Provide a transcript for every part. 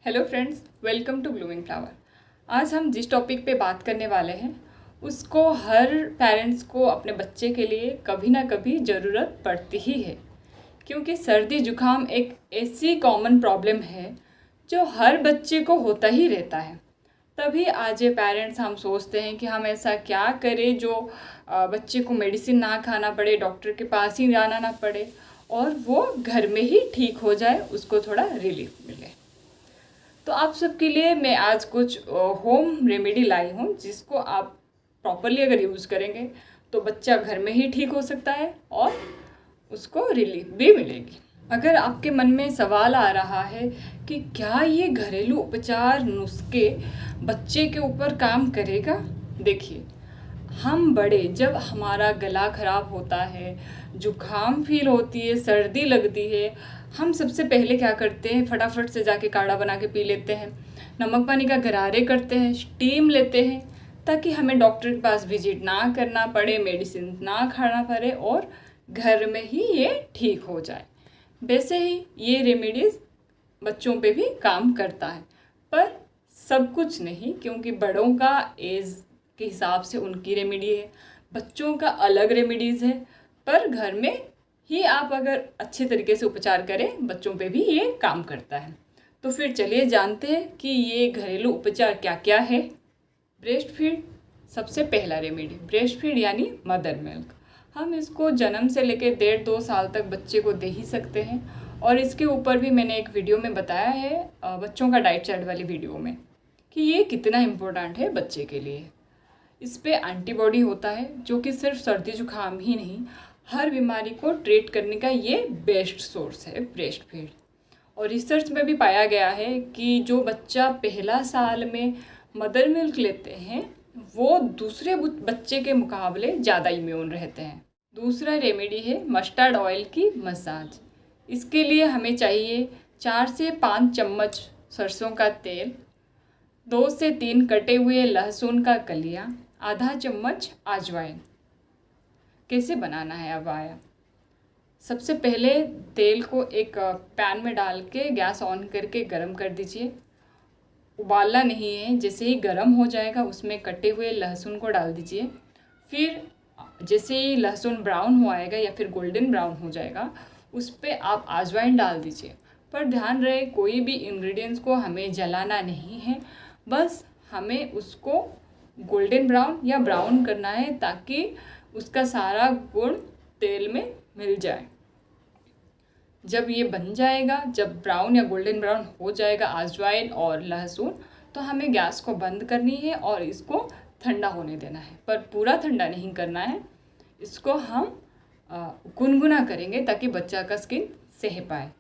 Hello friends, welcome to blooming flower. आज हम जिस टॉपिक पे बात करने वाले हैं उसको हर पेरेंट्स को अपने बच्चे के लिए कभी ना कभी ज़रूरत पड़ती ही है, क्योंकि सर्दी जुकाम एक ऐसी कॉमन प्रॉब्लम है जो हर बच्चे को होता ही रहता है। तभी आज ये पेरेंट्स हम सोचते हैं कि हम ऐसा क्या करें जो बच्चे को मेडिसिन ना खाना पड़े, डॉक्टर के पास ही जाना ना पड़े और वो घर में ही ठीक हो जाए, उसको थोड़ा रिलीफ मिले। तो आप सबके लिए मैं आज कुछ होम रेमेडी लाई हूँ जिसको आप प्रॉपरली अगर यूज़ करेंगे तो बच्चा घर में ही ठीक हो सकता है और उसको रिलीफ भी मिलेगी। अगर आपके मन में सवाल आ रहा है कि क्या ये घरेलू उपचार नुस्खे बच्चे के ऊपर काम करेगा, देखिए, हम बड़े जब हमारा गला ख़राब होता है, जुकाम फील होती है, सर्दी लगती है, हम सबसे पहले क्या करते हैं, फटाफट से जाके काढ़ा बना के पी लेते हैं, नमक पानी का गरारे करते हैं, स्टीम लेते हैं ताकि हमें डॉक्टर के पास विजिट ना करना पड़े, मेडिसिन ना खाना पड़े और घर में ही ये ठीक हो जाए। वैसे ही ये रेमेडीज़ बच्चों पे भी काम करता है, पर सब कुछ नहीं, क्योंकि बड़ों का एज के हिसाब से उनकी रेमेडी है, बच्चों का अलग रेमेडीज़ है। पर घर में ही आप अगर अच्छे तरीके से उपचार करें, बच्चों पे भी ये काम करता है। तो फिर चलिए जानते हैं कि ये घरेलू उपचार क्या क्या है। ब्रेस्ट फीड सबसे पहला रेमेडी, ब्रेस्ट फीड यानी मदर मिल्क। हम इसको जन्म से लेकर 1.5-2 साल तक बच्चे को दे ही सकते हैं और इसके ऊपर भी मैंने एक वीडियो में बताया है, बच्चों का डाइट चार्ट वाली वीडियो में, कि ये कितना इम्पोर्टेंट है बच्चे के लिए। इस पे एंटीबॉडी होता है जो कि सिर्फ सर्दी जुकाम ही नहीं, हर बीमारी को ट्रीट करने का ये बेस्ट सोर्स है ब्रेस्ट फीड। और रिसर्च में भी पाया गया है कि जो बच्चा पहला साल में मदर मिल्क लेते हैं वो दूसरे बच्चे के मुकाबले ज़्यादा इम्यून रहते हैं। दूसरा रेमेडी है मस्टर्ड ऑयल की मसाज। इसके लिए हमें चाहिए 4 से 5 चम्मच सरसों का तेल, 2 से 3 कटे हुए लहसुन का कलियाँ, आधा चम्मच अजवाइन। कैसे बनाना है अब आया। सबसे पहले तेल को एक पैन में डाल के गैस ऑन करके गरम कर दीजिए। उबालना नहीं है, जैसे ही गरम हो जाएगा उसमें कटे हुए लहसुन को डाल दीजिए। फिर जैसे ही लहसुन ब्राउन हो आएगा या फिर गोल्डन ब्राउन हो जाएगा, उस पर आप अजवाइन डाल दीजिए। पर ध्यान रहे कोई भी इंग्रेडिएंट्स को हमें जलाना नहीं है, बस हमें उसको गोल्डन ब्राउन या ब्राउन करना है ताकि उसका सारा गुण तेल में मिल जाए। जब ये बन जाएगा, जब ब्राउन या गोल्डन ब्राउन हो जाएगा अजवाइन और लहसुन, तो हमें गैस को बंद करनी है और इसको ठंडा होने देना है। पर पूरा ठंडा नहीं करना है, इसको हम गुनगुना करेंगे ताकि बच्चा का स्किन सह पाए।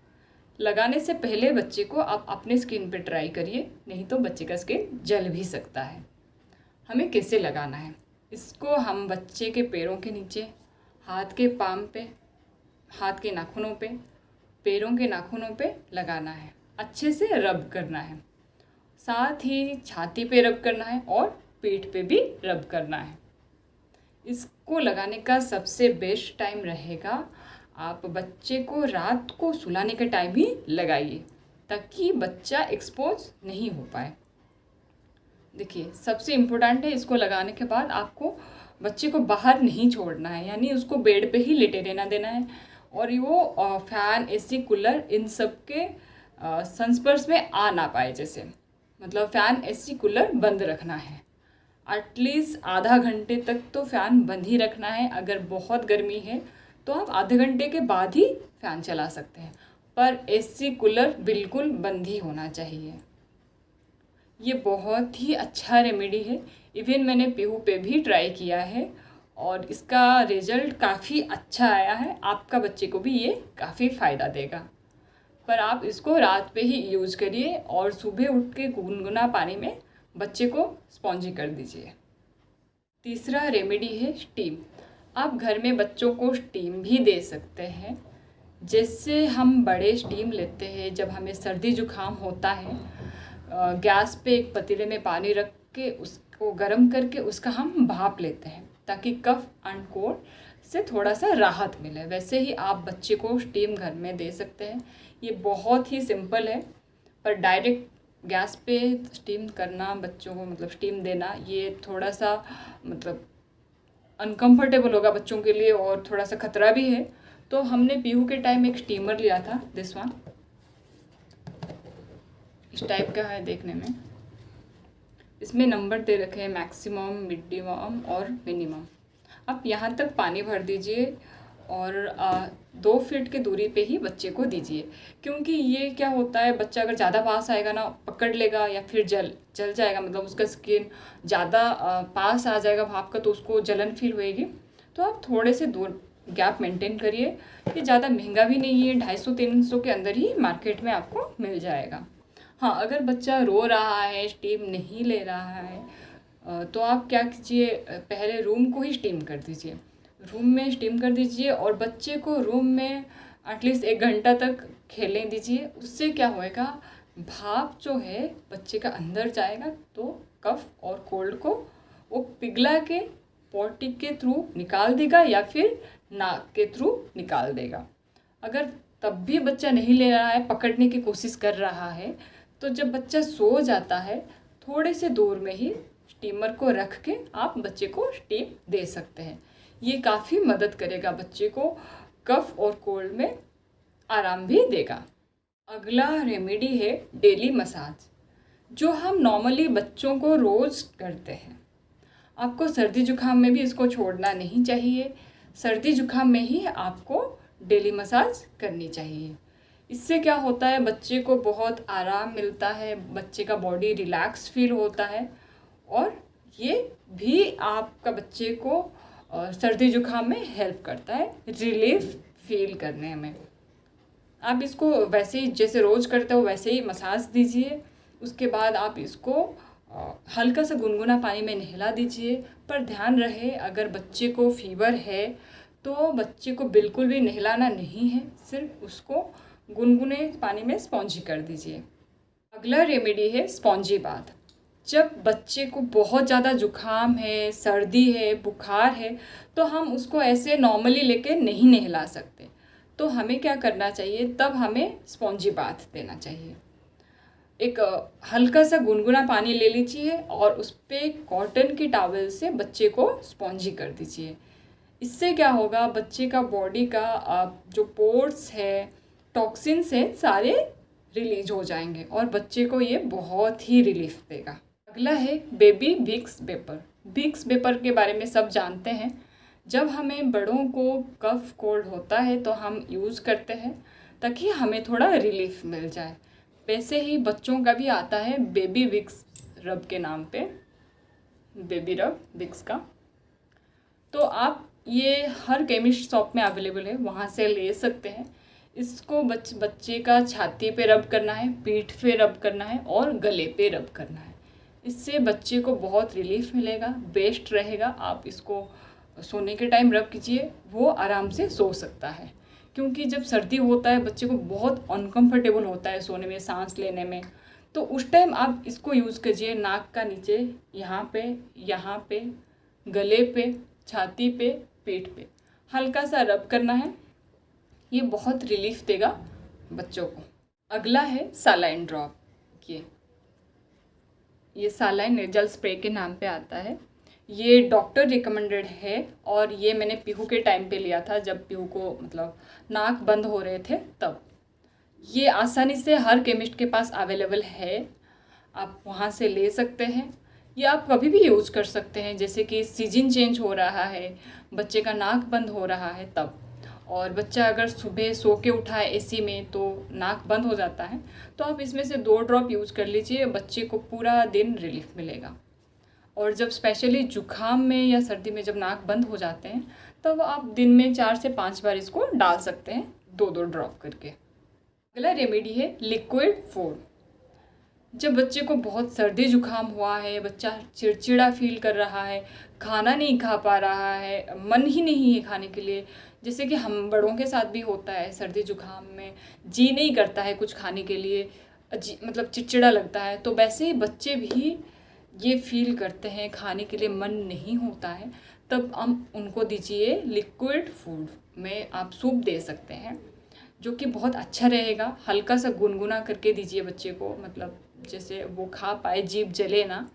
लगाने से पहले बच्चे को आप अपने स्किन पे ट्राई करिए, नहीं तो बच्चे का स्किन जल भी सकता है। हमें कैसे लगाना है, इसको हम बच्चे के पैरों के नीचे, हाथ के पाम पे, हाथ के नाखूनों पे, पैरों के नाखूनों पे लगाना है। अच्छे से रब करना है, साथ ही छाती पे रब करना है और पीठ पे भी रब करना है। इसको लगाने का सबसे बेस्ट टाइम रहेगा, आप बच्चे को रात को सुलाने के टाइम ही लगाइए ताकि बच्चा एक्सपोज नहीं हो पाए। देखिए, सबसे इम्पोर्टेंट है, इसको लगाने के बाद आपको बच्चे को बाहर नहीं छोड़ना है, यानी उसको बेड पे ही लेटे रहना देना है और वो फैन, एसी, कूलर इन सब के संस्पर्श में आ ना पाए। जैसे मतलब फ़ैन, एसी, कूलर बंद रखना है। एटलीस्ट आधा घंटे तक तो फ़ैन बंद ही रखना है। अगर बहुत गर्मी है तो आप आधे घंटे के बाद ही फ़ैन चला सकते हैं, पर एसी, कूलर बिल्कुल बंद ही होना चाहिए। ये बहुत ही अच्छा रेमेडी है, इवन मैंने पीहू पे भी ट्राई किया है और इसका रिज़ल्ट काफ़ी अच्छा आया है। आपका बच्चे को भी ये काफ़ी फ़ायदा देगा। पर आप इसको रात पे ही यूज़ करिए और सुबह उठ के गुनगुना पानी में बच्चे को स्पॉन्जी कर दीजिए। तीसरा रेमेडी है स्टीम। आप घर में बच्चों को स्टीम भी दे सकते हैं। जैसे हम बड़े स्टीम लेते हैं जब हमें सर्दी जुकाम होता है, गैस पे एक पतीले में पानी रख के उसको गर्म करके उसका हम भाप लेते हैं ताकि कफ एंड कोल्ड से थोड़ा सा राहत मिले। वैसे ही आप बच्चे को स्टीम घर में दे सकते हैं। ये बहुत ही सिंपल है, पर डायरेक्ट गैस पे स्टीम करना बच्चों को, मतलब स्टीम देना, ये थोड़ा सा मतलब अनकंफर्टेबल होगा बच्चों के लिए और थोड़ा सा खतरा भी है। तो हमने पीहू के टाइम एक स्टीमर लिया था, दिस वन, इस टाइप का है देखने में। इसमें नंबर दे रखे हैं मैक्सिमम, मिनिमम और मिनिमम। आप यहाँ तक पानी भर दीजिए और 2 फीट की दूरी पे ही बच्चे को दीजिए, क्योंकि ये क्या होता है, बच्चा अगर ज़्यादा पास आएगा ना, पकड़ लेगा या फिर जल जाएगा, मतलब उसका स्किन ज़्यादा पास आ जाएगा भाप का तो उसको जलन फील होएगी। तो आप थोड़े से दूर गैप मेंटेन करिए। ये ज़्यादा महंगा भी नहीं है, 250-300 के अंदर ही मार्केट में आपको मिल जाएगा। हाँ, अगर बच्चा रो रहा है, स्टीम नहीं ले रहा है, तो आप क्या कीजिए, पहले रूम को ही स्टीम कर दीजिए। रूम में स्टीम कर दीजिए और बच्चे को रूम में एटलीस्ट 1 घंटा तक खेलने दीजिए। उससे क्या होएगा, भाप जो है बच्चे का अंदर जाएगा तो कफ और कोल्ड को वो पिघला के पॉटी के थ्रू निकाल देगा या फिर नाक के थ्रू निकाल देगा। अगर तब भी बच्चा नहीं ले रहा है, पकड़ने की कोशिश कर रहा है, तो जब बच्चा सो जाता है थोड़े से दूर में ही स्टीमर को रख के आप बच्चे को स्टीम दे सकते हैं। ये काफ़ी मदद करेगा बच्चे को, कफ और कोल्ड में आराम भी देगा। अगला रेमेडी है डेली मसाज, जो हम नॉर्मली बच्चों को रोज़ करते हैं। आपको सर्दी जुकाम में भी इसको छोड़ना नहीं चाहिए। सर्दी जुकाम में ही आपको डेली मसाज करनी चाहिए। इससे क्या होता है, बच्चे को बहुत आराम मिलता है, बच्चे का बॉडी रिलैक्स फील होता है और ये भी आपका बच्चे को सर्दी जुकाम में हेल्प करता है, रिलीफ फील करने में। आप इसको वैसे ही जैसे रोज़ करते हो वैसे ही मसाज दीजिए। उसके बाद आप इसको हल्का सा गुनगुना पानी में नहला दीजिए। पर ध्यान रहे, अगर बच्चे को फीवर है तो बच्चे को बिल्कुल भी नहलाना नहीं है, सिर्फ उसको गुनगुने पानी में स्पॉन्जी कर दीजिए। अगला रेमेडी है स्पॉन्जी बाथ। जब बच्चे को बहुत ज़्यादा जुकाम है, सर्दी है, बुखार है, तो हम उसको ऐसे नॉर्मली लेके नहीं नहला सकते। तो हमें क्या करना चाहिए, तब हमें स्पॉन्जी बाथ देना चाहिए। एक हल्का सा गुनगुना पानी ले लीजिए और उस पर कॉटन की टॉवल से बच्चे को स्पॉन्जी कर दीजिए। इससे क्या होगा, बच्चे का बॉडी का जो पोर्स है, टॉक्सिन्स है, सारे रिलीज हो जाएंगे और बच्चे को ये बहुत ही रिलीफ देगा। अगला है baby Vicks vapour. Vicks vapour के बारे में सब जानते हैं। जब हमें बड़ों को कफ कोल्ड होता है तो हम यूज़ करते हैं ताकि हमें थोड़ा रिलीफ मिल जाए। वैसे ही बच्चों का भी आता है बेबी विक्स रब के नाम पे, बेबी रब विक्स का। तो आप ये हर केमिस्ट शॉप में अवेलेबल है, वहाँ से ले सकते हैं। इसको बच्चे का छाती पे रब करना है, पीठ पे रब करना है और गले पे रब करना है। इससे बच्चे को बहुत रिलीफ मिलेगा, बेस्ट रहेगा। आप इसको सोने के टाइम रब कीजिए, वो आराम से सो सकता है। क्योंकि जब सर्दी होता है बच्चे को बहुत अनकंफर्टेबल होता है सोने में, सांस लेने में, तो उस टाइम आप इसको यूज़ कीजिए। नाक का नीचे, यहाँ पे, गले पे, छाती पे, पीठ पे हल्का सा रब करना है। ये बहुत रिलीफ देगा बच्चों को। अगला है सालाइन ड्रॉप। ये सालाइन नेजल स्प्रे के नाम पे आता है। ये डॉक्टर रिकमेंडेड है और ये मैंने पीहू के टाइम पे लिया था, जब पीहू को मतलब नाक बंद हो रहे थे तब। ये आसानी से हर केमिस्ट के पास अवेलेबल है, आप वहाँ से ले सकते हैं। ये आप कभी भी यूज़ कर सकते हैं, जैसे कि सीजन चेंज हो रहा है, बच्चे का नाक बंद हो रहा है तब, और बच्चा अगर सुबह सो के उठा है एसी में तो नाक बंद हो जाता है, तो आप इसमें से 2 ड्रॉप यूज़ कर लीजिए, बच्चे को पूरा दिन रिलीफ मिलेगा। और जब स्पेशली जुकाम में या सर्दी में जब नाक बंद हो जाते हैं तब आप दिन में 4 से 5 बार इसको डाल सकते हैं, 2-2 ड्रॉप करके। अगला रेमेडी है लिक्विड फूड। जब बच्चे को बहुत सर्दी जुकाम हुआ है, बच्चा चिड़चिड़ा फील कर रहा है, खाना नहीं खा पा रहा है, मन ही नहीं है खाने के लिए, जैसे कि हम बड़ों के साथ भी होता है, सर्दी जुकाम में जी नहीं करता है कुछ खाने के लिए, मतलब चिड़चिड़ा लगता है, तो वैसे ही बच्चे भी ये फील करते हैं, खाने के लिए मन नहीं होता है, तब हम उनको दीजिए लिक्विड फूड में। आप सूप दे सकते हैं, जो कि बहुत अच्छा रहेगा। हल्का सा गुनगुना करके दीजिए बच्चे को, मतलब जैसे वो खा पाए, जीभ जले ना।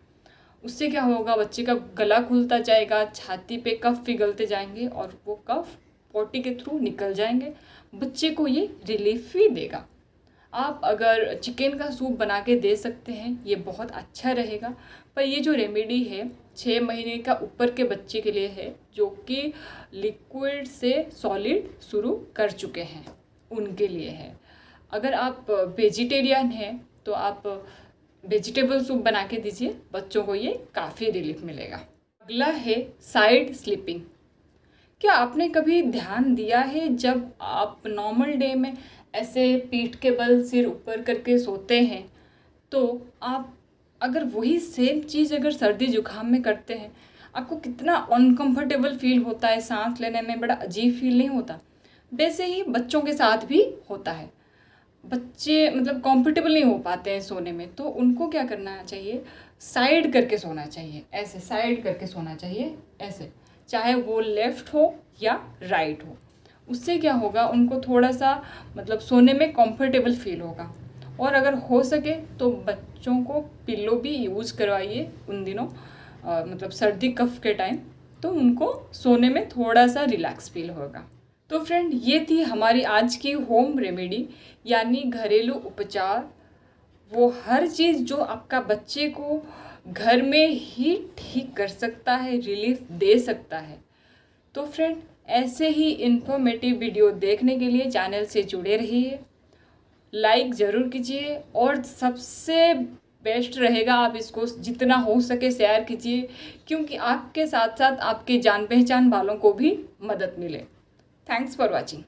उससे क्या होगा, बच्चे का गला खुलता जाएगा, छाती पे कफ पिघलते जाएंगे और वो कफ पॉटी के थ्रू निकल जाएंगे। बच्चे को ये रिलीफ भी देगा। आप अगर चिकन का सूप बना के दे सकते हैं, ये बहुत अच्छा रहेगा। पर ये जो रेमेडी है 6 महीने का ऊपर के बच्चे के लिए है, जो कि लिक्विड से सॉलिड शुरू कर चुके हैं, उनके लिए है। अगर आप वेजिटेरियन हैं तो आप वेजिटेबल सूप बना के दीजिए, बच्चों को ये काफ़ी रिलीफ मिलेगा। अगला है साइड स्लीपिंग। क्या आपने कभी ध्यान दिया है, जब आप नॉर्मल डे में ऐसे पीठ के बल सिर ऊपर करके सोते हैं, तो आप अगर वही सेम चीज़ अगर सर्दी जुकाम में करते हैं, आपको कितना अनकंफर्टेबल फील होता है, सांस लेने में बड़ा अजीब फील नहीं होता? वैसे ही बच्चों के साथ भी होता है। बच्चे मतलब कंफर्टेबल नहीं हो पाते हैं सोने में, तो उनको क्या करना चाहिए, साइड करके सोना चाहिए। ऐसे साइड करके सोना चाहिए, ऐसे, चाहे वो लेफ़्ट हो या राइट हो। उससे क्या होगा, उनको थोड़ा सा मतलब सोने में कंफर्टेबल फील होगा। और अगर हो सके तो बच्चों को पिल्लो भी यूज़ करवाइए उन दिनों, मतलब सर्दी कफ के टाइम, तो उनको सोने में थोड़ा सा रिलैक्स फील होगा। तो फ्रेंड, ये थी हमारी आज की होम रेमेडी, यानी घरेलू उपचार। वो हर चीज़ जो आपका बच्चे को घर में ही ठीक कर सकता है, रिलीफ दे सकता है। तो फ्रेंड, ऐसे ही इन्फॉर्मेटिव वीडियो देखने के लिए चैनल से जुड़े रहिए, लाइक ज़रूर कीजिए, और सबसे बेस्ट रहेगा आप इसको जितना हो सके शेयर कीजिए, क्योंकि आपके साथ साथ आपके जान पहचान वालों को भी मदद मिले। Thanks for watching.